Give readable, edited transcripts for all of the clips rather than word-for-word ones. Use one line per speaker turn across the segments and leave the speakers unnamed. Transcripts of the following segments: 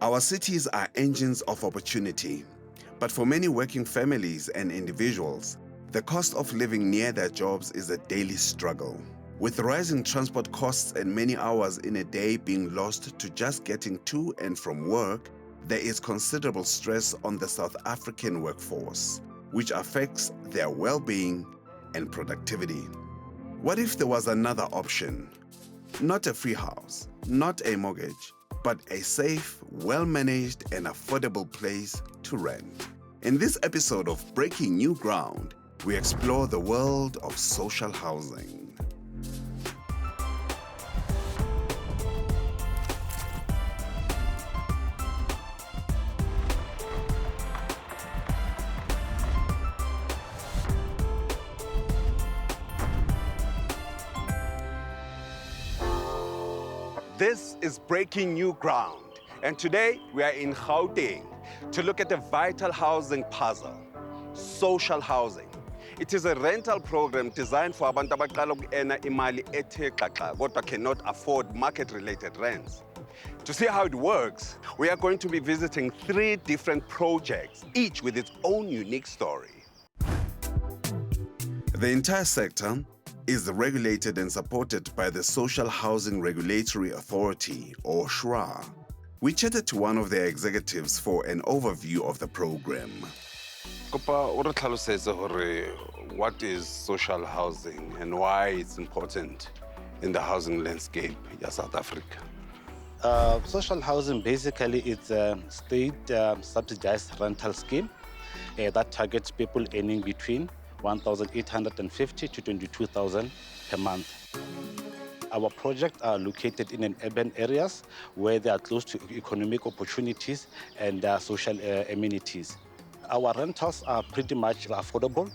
Our cities are engines of opportunity, but for many working families and individuals, the cost of living near their jobs is a daily struggle. With rising transport costs and many hours in a day being lost to just getting to and from work, there is considerable stress on the South African workforce, which affects their well-being and productivity. What if there was another option? Not a free house, not a mortgage, but a safe, well-managed and affordable place to rent. In this episode of Breaking New Ground, we explore the world of social housing. This is Breaking New Ground, and today we are in Gauteng to look at a vital housing puzzle, social housing. It is a rental program designed for abantu abaqala ukuena imali ethe xaxa kodwa cannot afford market-related rents. To see how it works, we are going to be visiting 3 different projects, each with its own unique story. The entire sector is regulated and supported by the Social Housing Regulatory Authority, or Shra. We chatted to one of their executives for an overview of the program. What is social housing and why it's important in the housing landscape in South Africa?
Social housing basically is a state subsidized rental scheme that targets people earning between 1,850 to 22,000 per month. Our projects are located in urban areas where they are close to economic opportunities and social amenities. Our rentals are pretty much affordable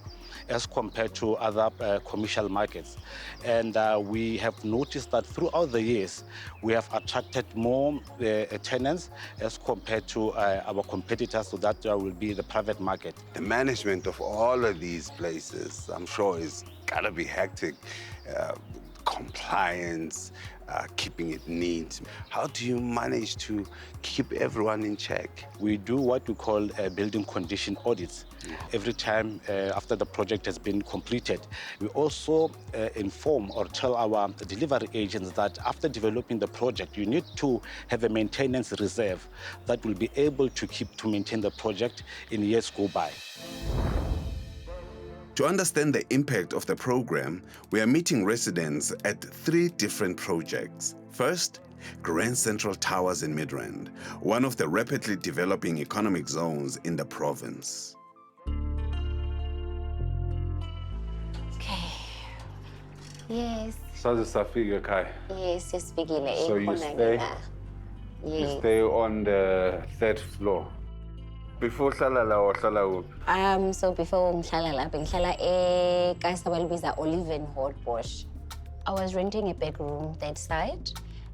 as compared to other commercial markets. And we have noticed that throughout the years, we have attracted more tenants as compared to our competitors, so that will be the private market.
The management of all of these places, I'm sure, is gotta be hectic. Compliance, keeping it neat. How do you manage to keep everyone in check?
We do what we call building condition audits. Every time after the project has been completed, we also inform or tell our delivery agents that after developing the project, you need to have a maintenance reserve that will be able to maintain the project in years go by. To understand the impact of the program, we are meeting residents at 3 different projects. First, Grand Central Towers in Midrand, one of the rapidly developing economic zones in the province.
Okay. Yes.
So Yes,
yes,
So you stay?
Yes.
You stay on the 3rd floor. Before Shalala or Shala?
So before Mshalala, Benglala Kasabalibiza Oliven Hotbosh. I was renting a bedroom that side,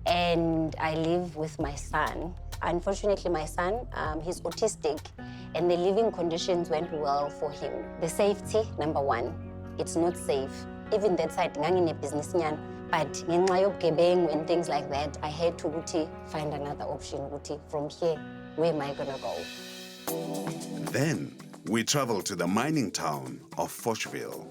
and I live with my son. Unfortunately, my son, he's autistic, and the living conditions went well for him. The safety, number 1, it's not safe. Even that side, in a business, but in my gebeng and things like that, I had to find another option. From here, where am I gonna go?
Then we travel to the mining town of Fochville.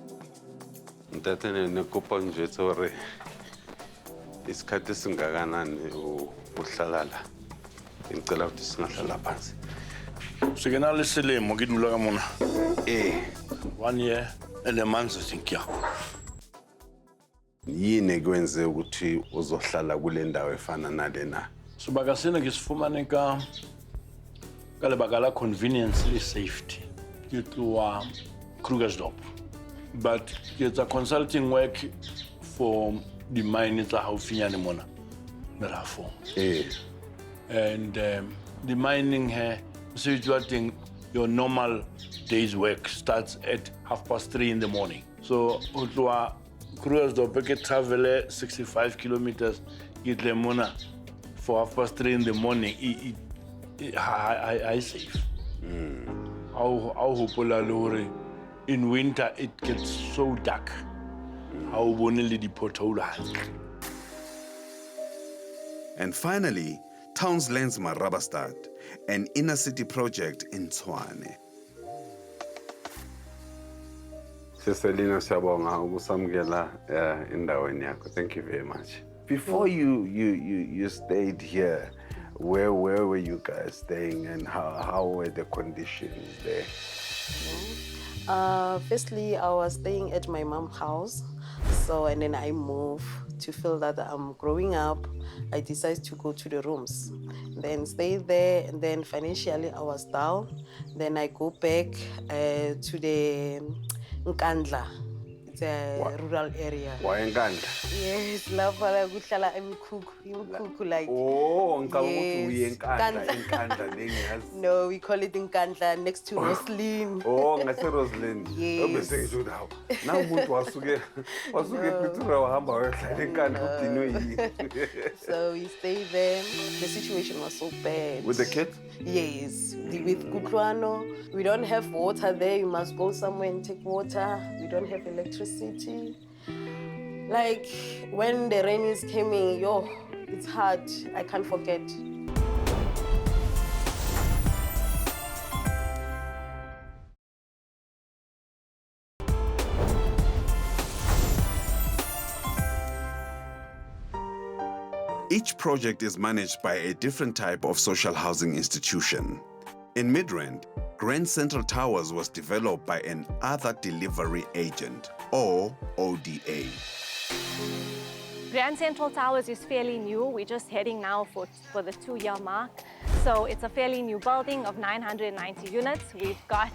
One year and a month, I think, yeah.
Yini ekwenze ukuthi uzohlala kule ndawo efana nalena?
So bagasena ngisifumane ka lebaka convenience le safety. Ke tloa Krugersdorp. But it's a consulting work for the mine tsa haufinyane mona. Merafo. And the mining here, so you think your normal day's work starts at 3:30 in the morning. So utloa Krugersdorp ke travel 65 kilometers get Lemona for 3:30 in the morning. I safe. How in winter it gets so dark. How only the pothole.
And finally, Townslands Marabastad, an inner city project in Tshwane.
Siselina siyabonga ukusamukela endaweni yakho. Thank you very much. Before you stayed here, where were you guys staying and how were the conditions there?
Firstly, I was staying at my mom's house. So, and then I moved to feel that I'm growing up. I decided to go to the rooms. Then stay there, and then financially I was down. Then I go back to the Nkandla. It's a rural area.
Why Nkandla?
Yes, lapha kuhlala imikhukhu like.
Oh,
yes.
Nkandla.
No, we call it Nkandla next to Roslyn.
Oh, ngase Roslyn.
Yes.
Now umuntu wasuke Pretoria wahamba wayohlala eNkandla udinwe.
So we stayed there. The situation was so bad.
With the kids?
Yes. With Kutlwano, we don't have water there. You must go somewhere and take water. We don't have electricity. Like when the rain is coming, it's hard. I can't forget.
Each project is managed by a different type of social housing institution. In Midrand, Grand Central Towers was developed by an Other Delivery Agent, or ODA.
Grand Central Towers is fairly new. We're just heading now for the 2-year mark. So it's a fairly new building of 990 units. We've got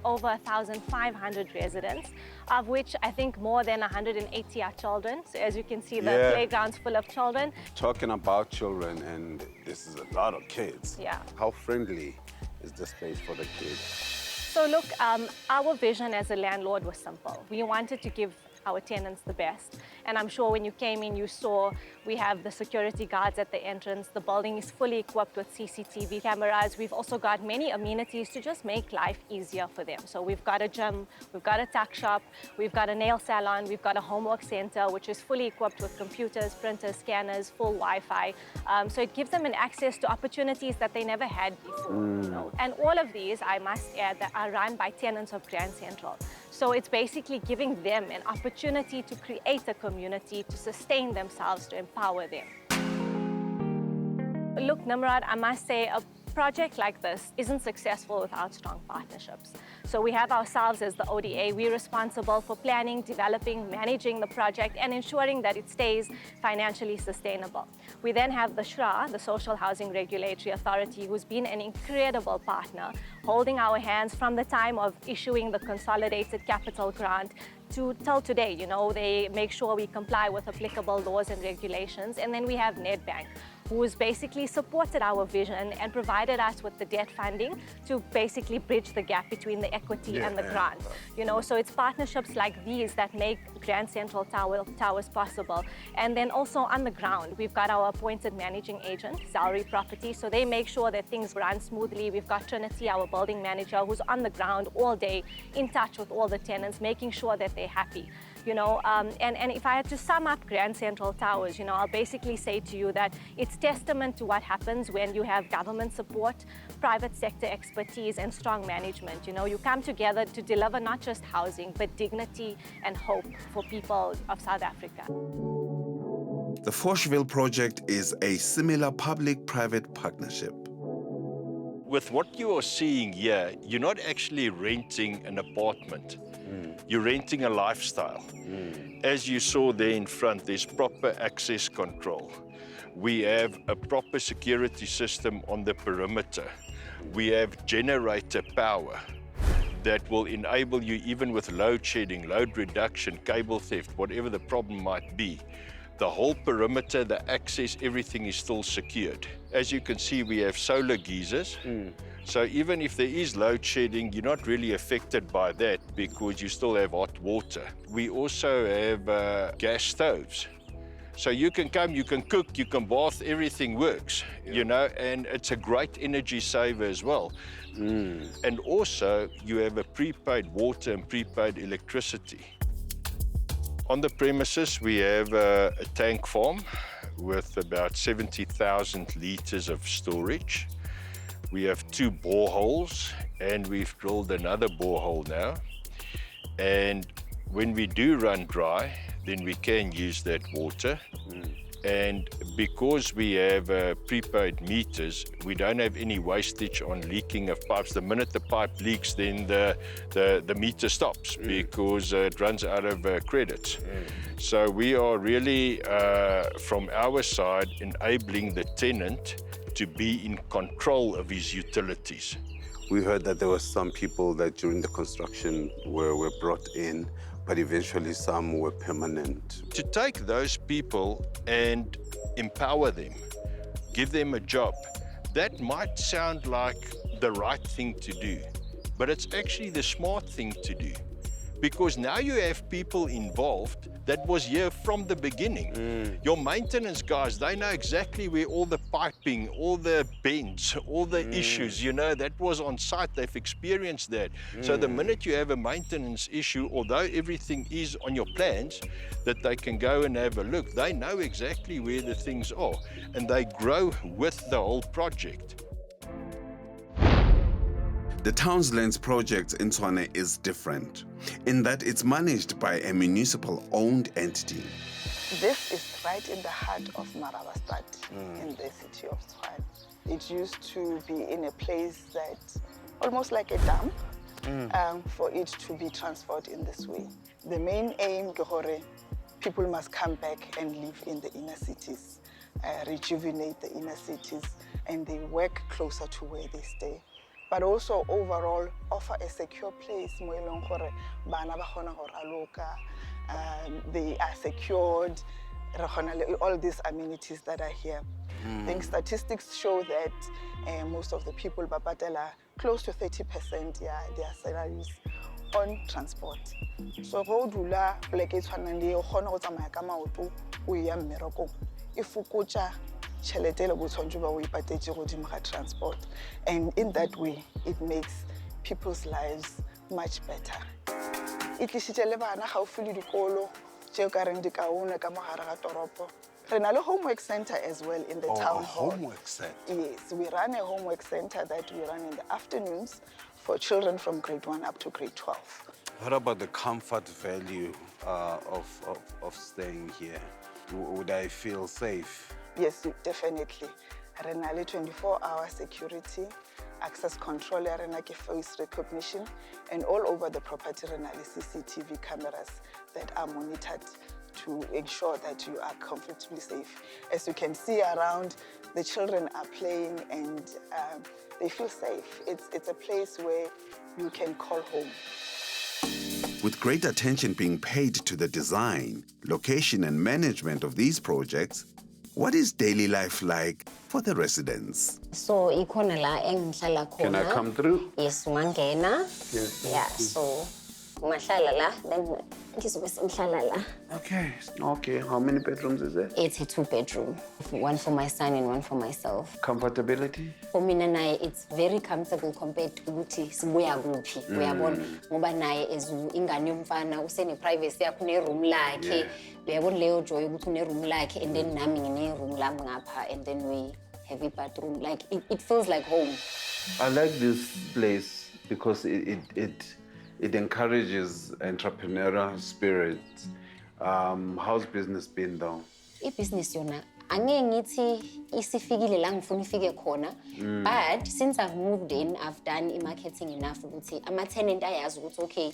over 1,500 residents, of which I think more than 180 are children. So as you can see, the playground's full of children.
Talking about children, and this is a lot of kids.
Yeah.
How friendly is the space for the kids?
So look, our vision as a landlord was simple. We wanted to give our tenants the best. And I'm sure when you came in, you saw we have the security guards at the entrance. The building is fully equipped with CCTV cameras. We've also got many amenities to just make life easier for them. So we've got a gym, we've got a tuck shop, we've got a nail salon, we've got a homework center, which is fully equipped with computers, printers, scanners, full Wi-Fi. So it gives them an access to opportunities that they never had before. You know? And all of these, I must add, that are run by tenants of Grand Central. So it's basically giving them an opportunity to create a community, to sustain themselves, to empower them. Look, Nimrod, I must say a project like this isn't successful without strong partnerships. So we have ourselves as the ODA. We're responsible for planning, developing, managing the project and ensuring that it stays financially sustainable. We then have the Shra, the Social Housing Regulatory Authority, who's been an incredible partner, holding our hands from the time of issuing the consolidated capital grant till today. You know, they make sure we comply with applicable laws and regulations. And then we have Nedbank, who's basically supported our vision and provided us with the debt funding to basically bridge the gap between the equity and the grant. You know, so it's partnerships like these that make Grand Central Towers possible. And then also on the ground, we've got our appointed managing agent, Zalri Property, so they make sure that things run smoothly. We've got Trinity, our building manager, who's on the ground all day, in touch with all the tenants, making sure that they're happy. You know, and if I had to sum up Grand Central Towers, you know, I'll basically say to you that it's testament to what happens when you have government support, private sector expertise, and strong management. You know, you come together to deliver not just housing, but dignity and hope for people of South Africa.
The Foshville project is a similar public-private partnership.
With what you are seeing here, you're not actually renting an apartment. You're renting a lifestyle. As you saw there in front, there's proper access control. We have a proper security system on the perimeter. We have generator power that will enable you, even with load shedding, load reduction, cable theft, whatever the problem might be. The whole perimeter, the access, everything is still secured. As you can see, we have solar geysers. So even if there is load shedding, you're not really affected by that because you still have hot water. We also have gas stoves. So you can come, you can cook, you can bath, everything works, you know, and it's a great energy saver as well. And also you have a prepaid water and prepaid electricity. On the premises, we have a tank farm with about 70,000 liters of storage. We have 2 boreholes, and we've drilled another borehole now. And when we do run dry, then we can use that water. And because we have prepaid meters, we don't have any wastage on leaking of pipes. The minute the pipe leaks, then the meter stops because it runs out of credits. So we are really, from our side, enabling the tenant to be in control of his utilities.
We heard that there were some people that during the construction were brought in, but eventually some were permanent.
To take those people and empower them, give them a job, that might sound like the right thing to do, but it's actually the smart thing to do. Because now you have people involved that was here from the beginning. Your maintenance guys, they know exactly where all the piping, all the bends, all the issues, you know, that was on site. They've experienced that. So the minute you have a maintenance issue, although everything is on your plans, that they can go and have a look, they know exactly where the things are, and they grow with the whole project.
The Townslands project in Tshwane is different in that it's managed by a municipal-owned entity.
This is right in the heart of Marabastad in the city of Tshwane. It used to be in a place that almost like a dump for it to be transferred in this way. The main aim, people must come back and live in the inner cities, rejuvenate the inner cities, and they work closer to where they stay. But also overall offer a secure place they are secured, all these amenities that are here. I think statistics show that most of the people Bapatela close to 30% their salaries on transport. So Rodula like it's one and the if transport, and in that way it makes people's lives much better. It is a homework center as well in the town hall.
Homework center?
Yes, we run a homework center that we run in the afternoons for children from grade 1 up to grade 12.
What about the comfort value of staying here? Would I feel safe?
Yes, definitely. Renali 24-hour security, access control, face recognition, and all over the property Renali CCTV cameras that are monitored to ensure that you are comfortably safe. As you can see around, the children are playing and they feel safe. It's a place where you can call home.
With great attention being paid to the design, location and management of these projects, what is daily life like for the residents?
So, ikona la engihlala khona.
Can I come through?
Yes, ungangena.
Yes.
Yeah, so ungahlala la, then ngizobe sengihlala la.
Okay. Okay. How many bedrooms is it?
It's a 2-bedroom, one for my son and one for myself.
Comfortability?
For mina naye, it's very comfortable compared to ukuthi sibuya kuphi. Uyabona ngoba naye as ingane yomfana usene privacy yakho ne room lakhe. Uyabona leyo joy ukuthi une room lakhe and then nami ngine room lami ngapha and then we have a bathroom. Like it feels like home.
I like this place because it encourages entrepreneurial spirit. How's business been though?
Business yona angeke ngithi isifikile la ngifuna ifike khona, but since I've moved in, I've done marketing enough ukuthi ama tenant ayazi ukuthi okay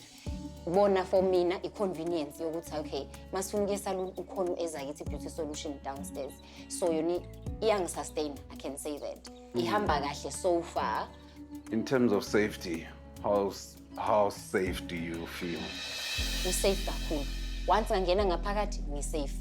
bona for mina i-convenience yokuthi okay masifuna ukuye salon ukhona ezakithi beauty solution downstairs, so yona iyangisustain, I can say that. Ihamba kahle so far.
In terms of safety, how safe do you feel?
Safe kakhulu. Once ngangena ngaphakathi ngi-safe.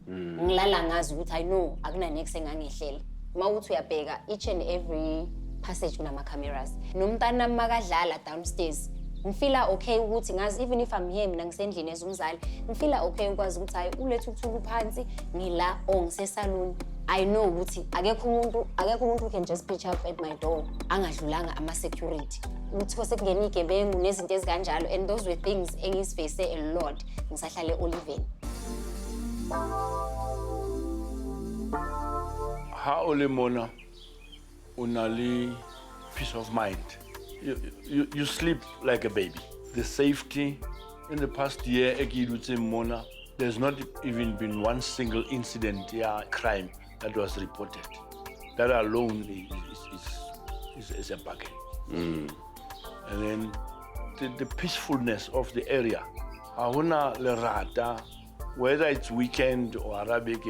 Ngilala ngazi ukuthi I know akuna next engangehlela. Uma uthi uyabheka each and every passage kunama cameras. Nomntana makadlala downstairs. Ngifila okay ukuthi ngazi even if I'm here mina ngisendlini ezumzali, ngifila okay ukwazi ukuthi hayi ulethe ukuthula phansi ngila ngise salon. I know ukuthi akekho umuntu who can just pitch up at my door angadlulanga ama security. Ukuthi kose kungena igebengu nezinto ezikanjalo, and those were things engisiface a lot ngisahlale Oliven.
Ha o le mona, o na le peace of mind. You sleep like a baby. The safety in the past year, mona, there's not even been one single incident, crime that was reported. That alone is a bargain. And then the peacefulness of the area. Ahuna lerata, whether it's weekend or Arabic,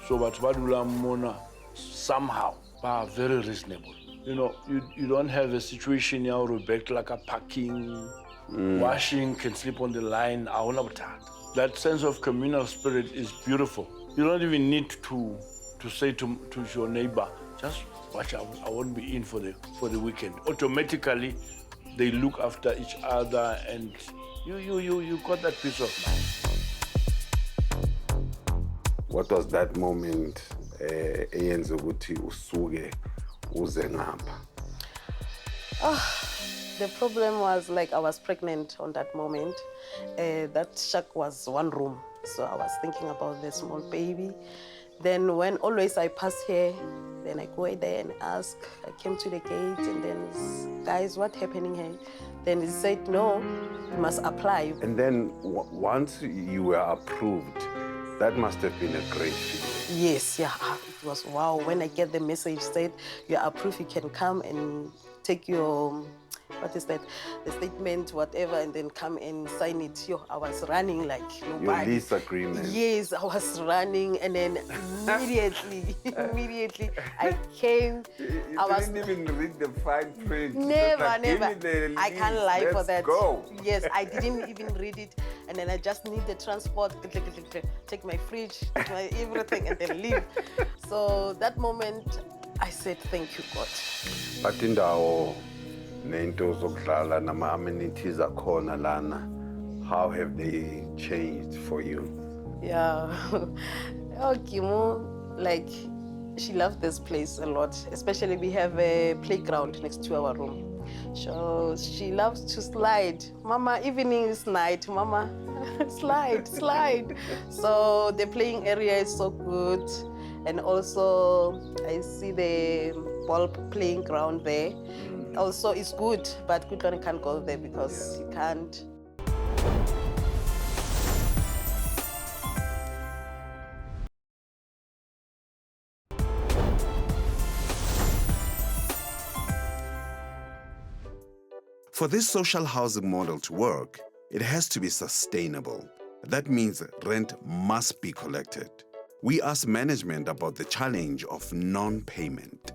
so but Badula Mona somehow are very reasonable. You know, you don't have a situation now, Rebecca, like a parking, washing, can sleep on the line. That sense of communal spirit is beautiful. You don't even need to say to your neighbor, just watch out, I won't be in for the weekend. Automatically, they look after each other, and you got that peace of mind.
What was that moment eyenza ukuthi usuke uze ngapha?
The problem was like I was pregnant on that moment. That shack was one room, so I was thinking about the small baby. Then when always I pass here, then I go there and ask. I came to the gate and then, guys, what's happening here? Then he said, no, you must apply.
And then once you were approved, that must have been a great feeling.
Yes, yeah, it was wow. When I get the message said, you're approved, you can come and take your, what is that, the statement, whatever, and then come and sign it. Yo, I was running like nobody.
Your lease agreement.
Yes, I was running, and then immediately, I came.
You didn't even read the fine print.
Never. I
Lease,
can't lie for that.
Go.
Yes, I didn't even read it, and then I just need the transport, take my fridge, take my everything, and then leave. So that moment, I said, thank you, God.
But indawo nento zokudlala nama amenities akhona lana, how have they changed for you?
Yeah. Oh, Kimo, like, she loves this place a lot. Especially we have a playground next to our room. So she loves to slide. Mama, evening is night. Mama, slide. So the playing area is so good. And also, I see the ball playing ground there. Also, it's good, but Kutwana can't go there because he can't.
For this social housing model to work, it has to be sustainable. That means rent must be collected. We asked management about the challenge of non-payment.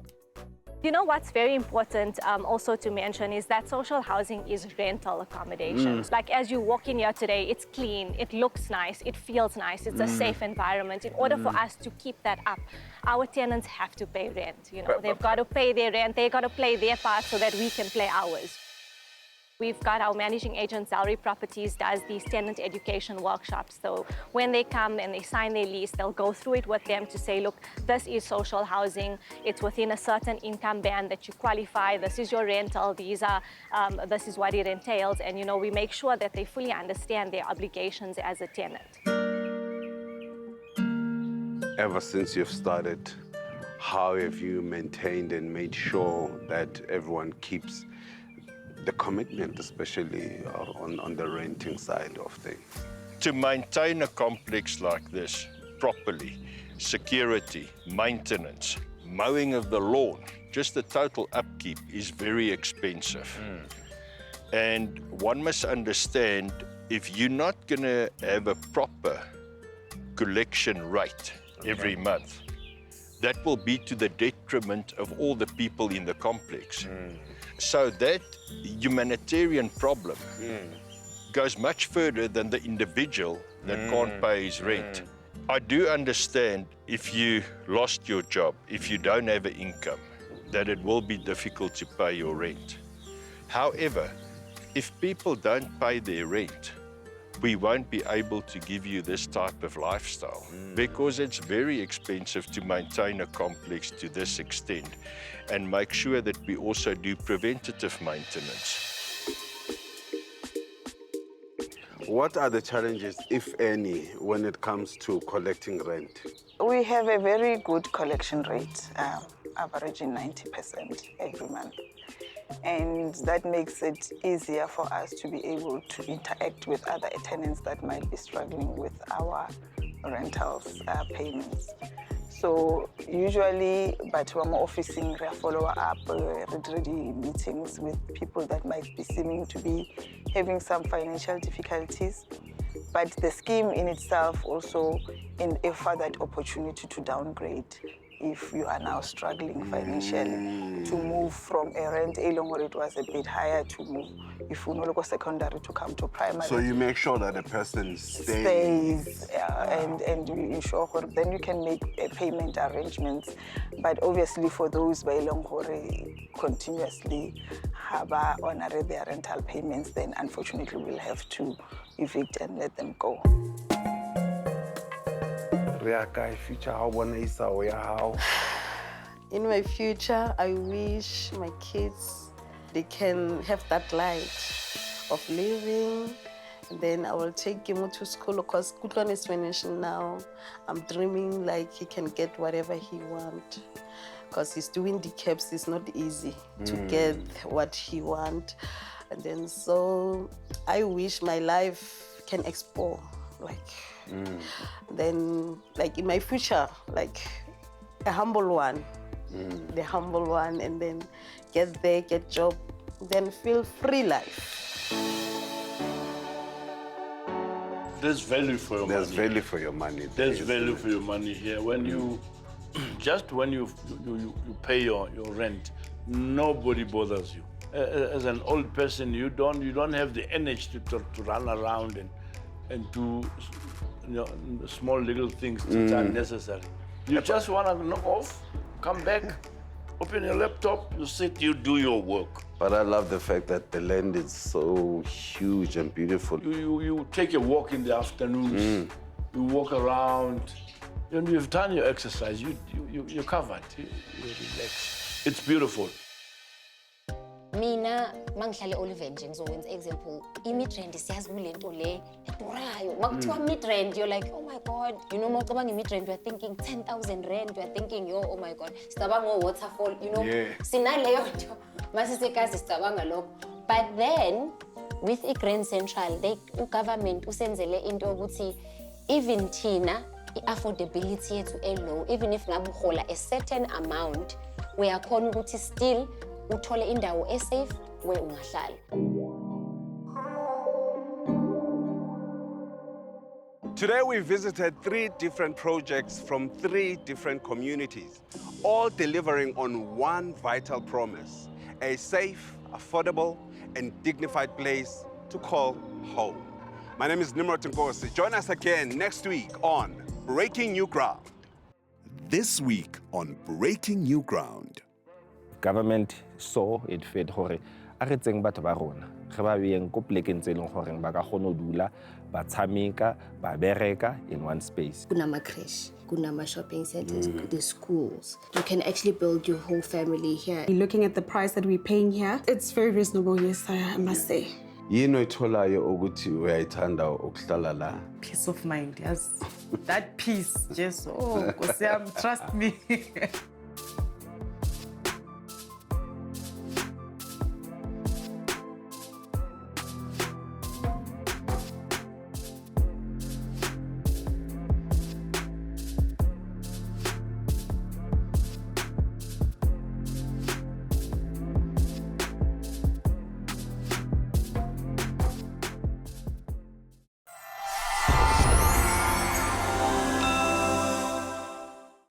You know what's very important also to mention is that social housing is rental accommodations. Like as you walk in here today, it's clean, it looks nice, it feels nice, it's a safe environment. In order for us to keep that up, our tenants have to pay rent. You know, they've got to pay their rent, they've got to play their part so that we can play ours. We've got our managing agent, Salary Properties, does these tenant education workshops. So when they come and they sign their lease, they'll go through it with them to say, look, this is social housing. It's within a certain income band that you qualify. This is your rental. This is what it entails. And, you know, we make sure that they fully understand their obligations as a tenant.
Ever since you've started, how have you maintained and made sure that everyone keeps the commitment, especially on the renting side of things?
To maintain a complex like this properly, security, maintenance, mowing of the lawn, just the total upkeep is very expensive. And one must understand, if you're not going to have a proper collection rate every month, that will be to the detriment of all the people in the complex. So that humanitarian problem goes much further than the individual that can't pay his rent. I do understand if you lost your job, if you don't have an income, that it will be difficult to pay your rent. However, if people don't pay their rent, we won't be able to give you this type of lifestyle because it's very expensive to maintain a complex to this extent and make sure that we also do preventative maintenance.
What are the challenges, if any, when it comes to collecting rent?
We have a very good collection rate, averaging 90% every month. And that makes it easier for us to be able to interact with other tenants that might be struggling with our rentals payments. So usually, but we're more officing, we follow up, ready meetings with people that might be seeming to be having some financial difficulties. But the scheme in itself also offers that opportunity to downgrade if you are now struggling financially, to move from a rent where it was a bit higher to move, if you no longer secondary, to come to primary.
So you make sure that the person stays.
And you ensure then you can make payment arrangements. But obviously for those by continuously have honor their rental payments, then unfortunately we'll have to evict and let them go.
In my future, I wish my kids, they can have that light of living. And then I will take him to school because Kutlan is finishing now. I'm dreaming like he can get whatever he wants. Because he's doing the caps, it's not easy to get what he wants. And then so I wish my life can explore, then like in my future, like a humble one, the humble one, and then get there, get job, then feel free life.
There's value for your money.
There's value for your money.
There's value for your money here. When you, just when you pay your rent, nobody bothers you. As an old person, you don't have the energy to run around and do small little things that are necessary. You just want to knock off, come back, open your laptop, you sit, you do your work.
But I love the fact that the land is so huge and beautiful.
You take a walk in the afternoons, you walk around, and you've done your exercise, you're covered, you relax. It's beautiful.
Mina mangihlale Oliver nje ngizokwenza example i-midrand siyazi kule nto le edurayo makuthiwa midrand you're like oh my god mawucabanga i-midrand you're thinking 10,000 rand you're thinking oh my god sicabanga waterfall sinaleyo nto masisekazi sicabanga lokho but then with i-Grand Central ugovernment usenzele into yokuthi even thina i-affordability yethu low even if ngabe uhola a certain amount uyakhona ukuthi still uthole indawo safe where ungahlala.
Today we visited 3 different projects from 3 different communities, all delivering on one vital promise: a safe, affordable, and dignified place to call home. My name is Nimrod Nkosi. Join us again next week on Breaking New Ground. This week on Breaking New Ground.
Government saw it fit hore a re tseng batho ba rona ge ba beng ko plekeng tse leng gore ba ka gona dula ba tshameka ba bereka in one space.
Kunama creche, kunama shopping centers, the schools. You can actually build your whole family here.
Looking at the price that we're paying here, it's very reasonable, yes, I must say.
Yini oyitholayo ukuthi uyayithanda ukuhlala la?
Peace of mind, yes. That peace, just, Nkosi yami, trust me.